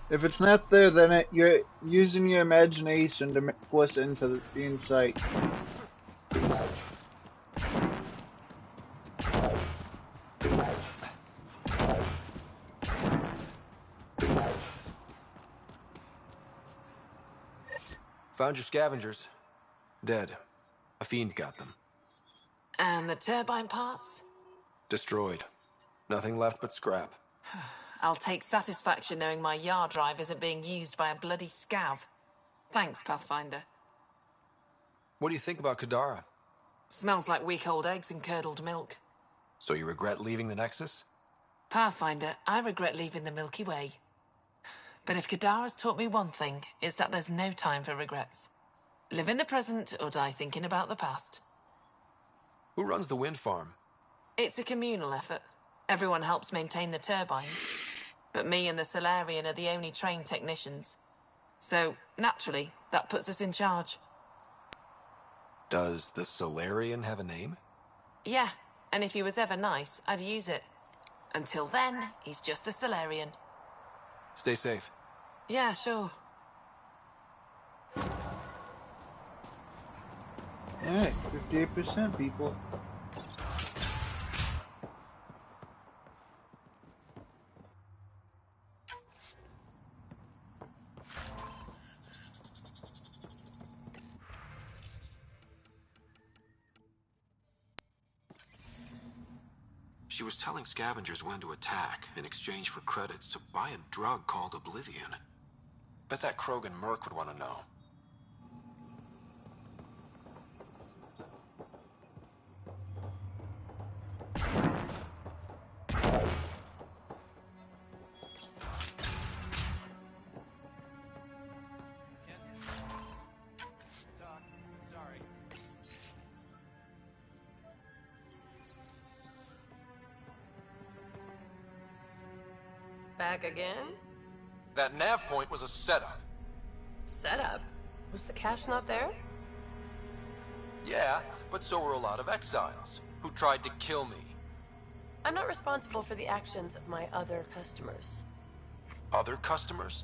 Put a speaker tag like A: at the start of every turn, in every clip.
A: If it's not there, then you're using your imagination to force it into the insight.
B: Found your scavengers. Dead. A fiend got them.
C: And the turbine parts?
B: Destroyed. Nothing left but scrap.
C: I'll take satisfaction knowing my yard drive isn't being used by a bloody scav. Thanks, Pathfinder.
B: What do you think about Kadara?
C: Smells like week old eggs and curdled milk.
B: So you regret leaving the Nexus?
C: Pathfinder, I regret leaving the Milky Way. But if Kadara's taught me one thing, it's that there's no time for regrets. Live in the present or die thinking about the past.
B: Who runs the wind farm?
C: It's a communal effort. Everyone helps maintain the turbines. But me and the Solarian are the only trained technicians. So, naturally, that puts us in charge.
B: Does the Solarian have a name?
C: Yeah, and if he was ever nice, I'd use it. Until then, he's just the Solarian.
B: Stay safe.
C: Yeah, sure.
A: Alright, 58% people.
B: She was telling scavengers when to attack in exchange for credits to buy a drug called Oblivion. Bet that Krogan merc would want to know.
D: Back again?
B: That nav point was a setup.
D: Setup? Was the cache not there?
B: Yeah, but so were a lot of exiles who tried to kill me.
D: I'm not responsible for the actions of my other customers.
B: Other customers?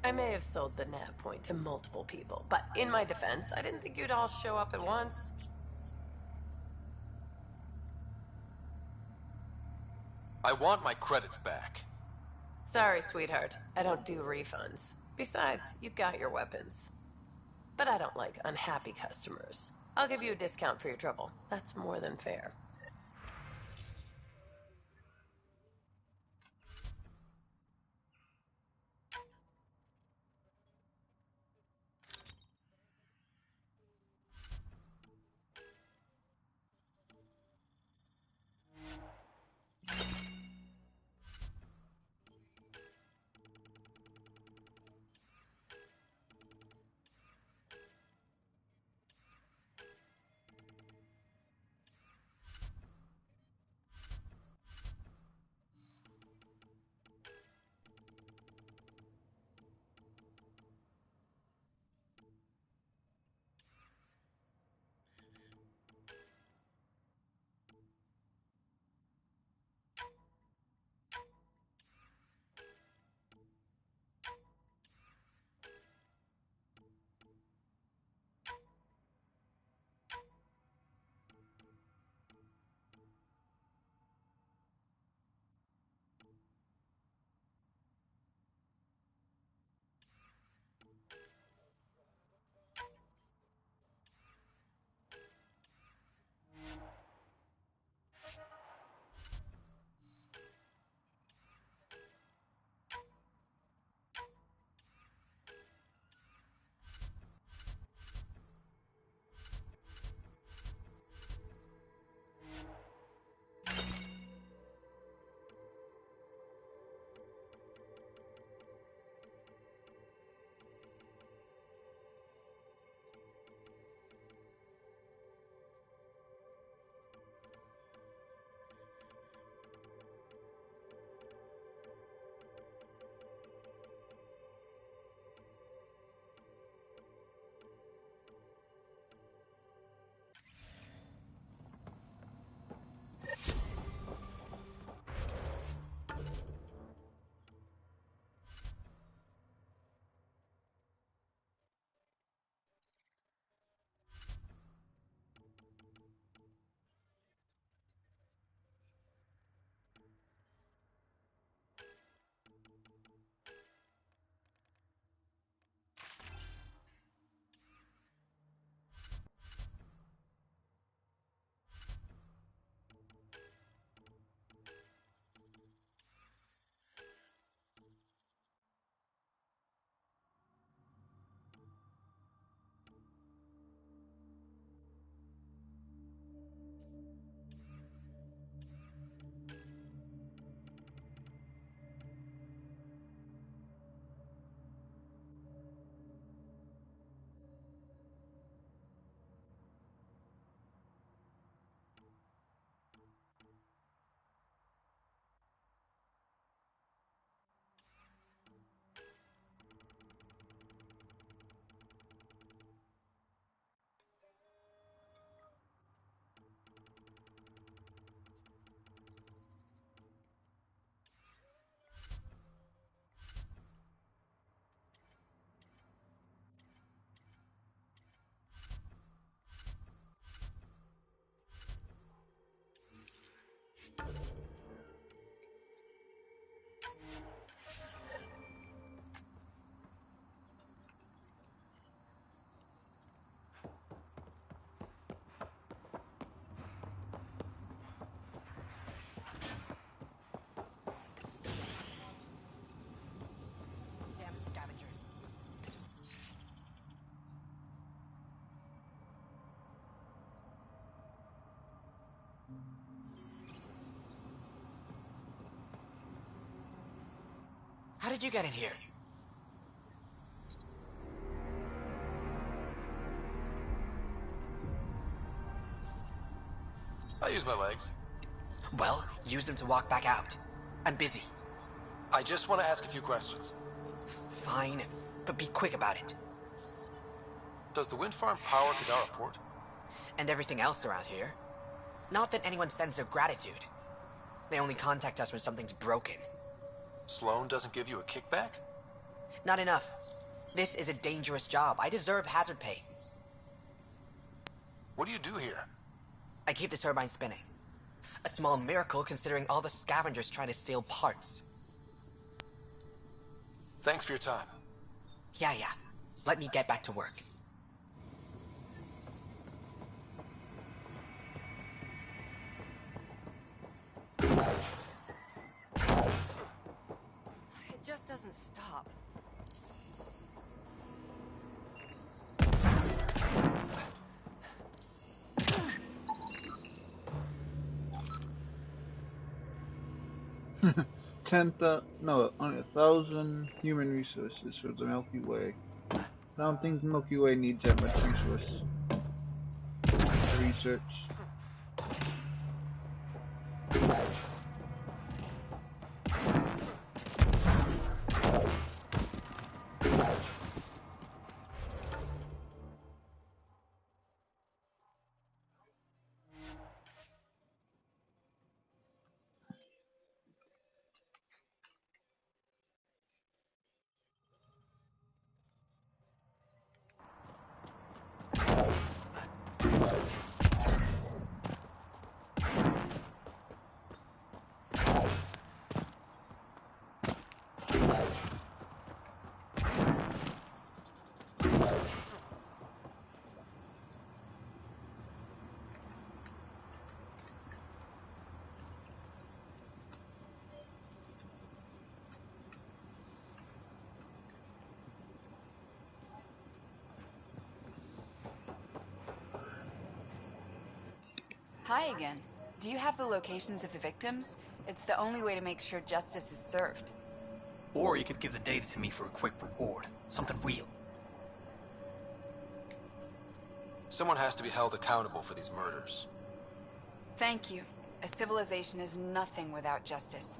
D: I may have sold the nav point to multiple people, but in my defense, I didn't think you'd all show up at once.
B: I want my credits back.
D: Sorry, sweetheart. I don't do refunds. Besides, you got your weapons. But I don't like unhappy customers. I'll give you a discount for your trouble. That's more than fair.
E: How did you get in here?
B: I use my legs.
E: Well, use them to walk back out. I'm busy.
B: I just want to ask a few questions.
E: Fine, but be quick about it.
B: Does the wind farm power Kadara Port?
E: And everything else around here. Not that anyone sends their gratitude. They only contact us when something's broken.
B: Sloan doesn't give you a kickback?
E: Not enough. This is a dangerous job. I deserve hazard pay.
B: What do you do here?
E: I keep the turbine spinning. A small miracle considering all the scavengers trying to steal parts.
B: Thanks for your time.
E: Yeah. Let me get back to work.
F: It just doesn't stop.
A: Only 1,000 human resources for the Milky Way. I don't think the Milky Way needs that much research.
G: Hi again. Do you have the locations of the victims? It's the only way to make sure justice is served.
H: Or you could give the data to me for a quick reward. Something real.
B: Someone has to be held accountable for these murders.
G: Thank you. A civilization is nothing without justice.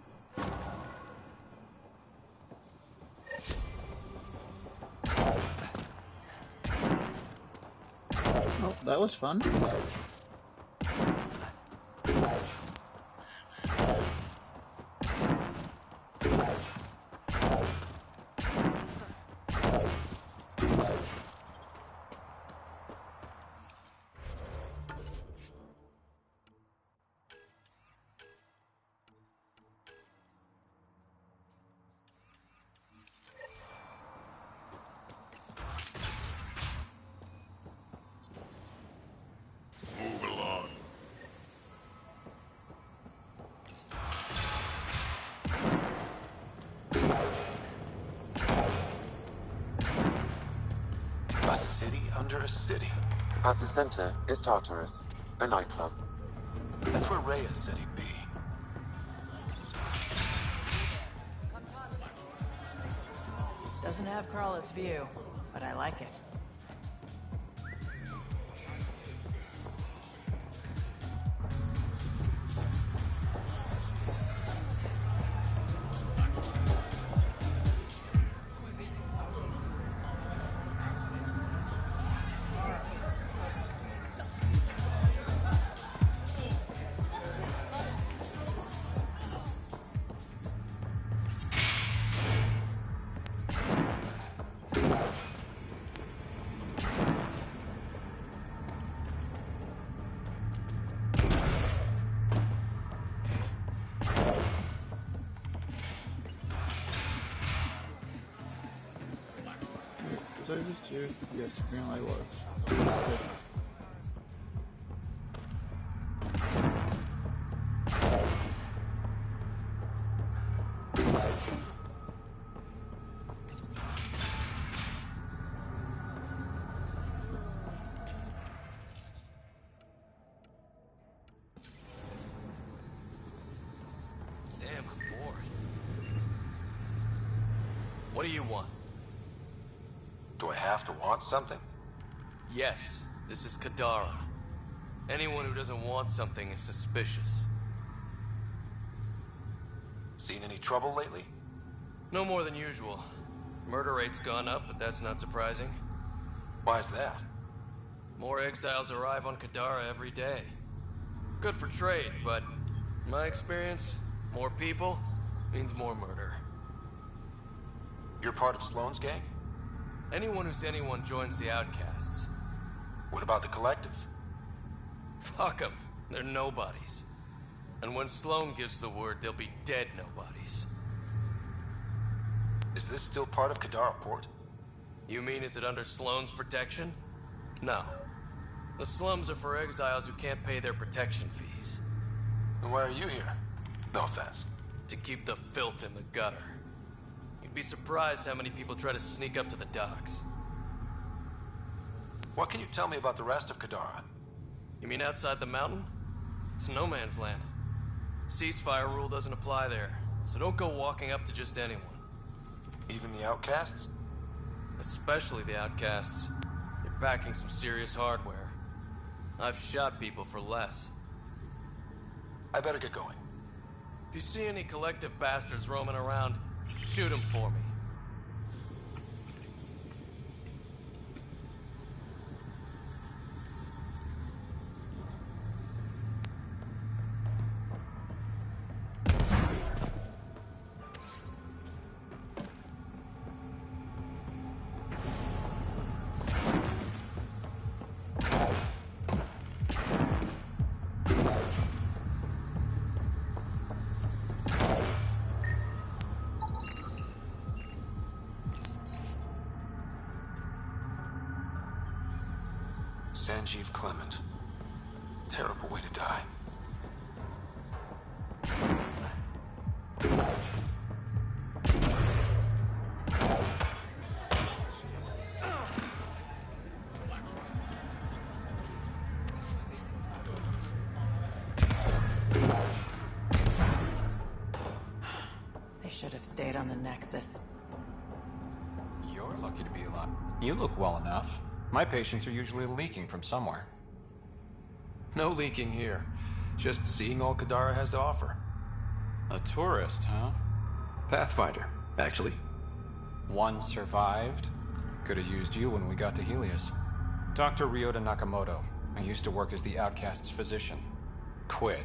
A: Oh, that was fun.
B: A city under a city.
I: At the center is Tartarus, a nightclub.
B: That's where Rhea's said he'd be.
F: Doesn't have Carla's view, but I like it.
A: Was I just here? Yes, apparently I was.
H: Damn, I'm bored.
J: What do you want?
B: Do I have to want something?
J: Yes, this is Kadara. Anyone who doesn't want something is suspicious.
B: Seen any trouble lately?
J: No more than usual. Murder rate's gone up, but that's not surprising.
B: Why's that?
J: More exiles arrive on Kadara every day. Good for trade, but in my experience, more people means more murder.
B: You're part of Sloane's gang?
J: Anyone who's anyone joins the Outcasts.
B: What about the Collective?
J: Fuck them. They're nobodies. And when Sloane gives the word, they'll be dead nobodies.
B: Is this still part of Kadara Port?
J: You mean is it under Sloane's protection? No. The slums are for exiles who can't pay their protection fees.
B: Then why are you here? No offense.
J: To keep the filth in the gutter. You'd be surprised how many people try to sneak up to the docks.
B: What can you tell me about the rest of Kadara?
J: You mean outside the mountain? It's no man's land. Ceasefire rule doesn't apply there, so don't go walking up to just anyone.
B: Even the Outcasts?
J: Especially the Outcasts. They're packing some serious hardware. I've shot people for less.
B: I better get going.
J: If you see any Collective bastards roaming around, shoot them for me.
B: Sanjeev Clement. Terrible way to die.
F: They should have stayed on the Nexus.
K: You're lucky to be alive. You look well enough. My patients are usually leaking from somewhere.
B: No leaking here. Just seeing all Kadara has to offer.
K: A tourist, huh?
B: Pathfinder, actually.
K: One survived. Could have used you when we got to Helios. Dr. Ryota Nakamoto. I used to work as the Outcast's physician. Quit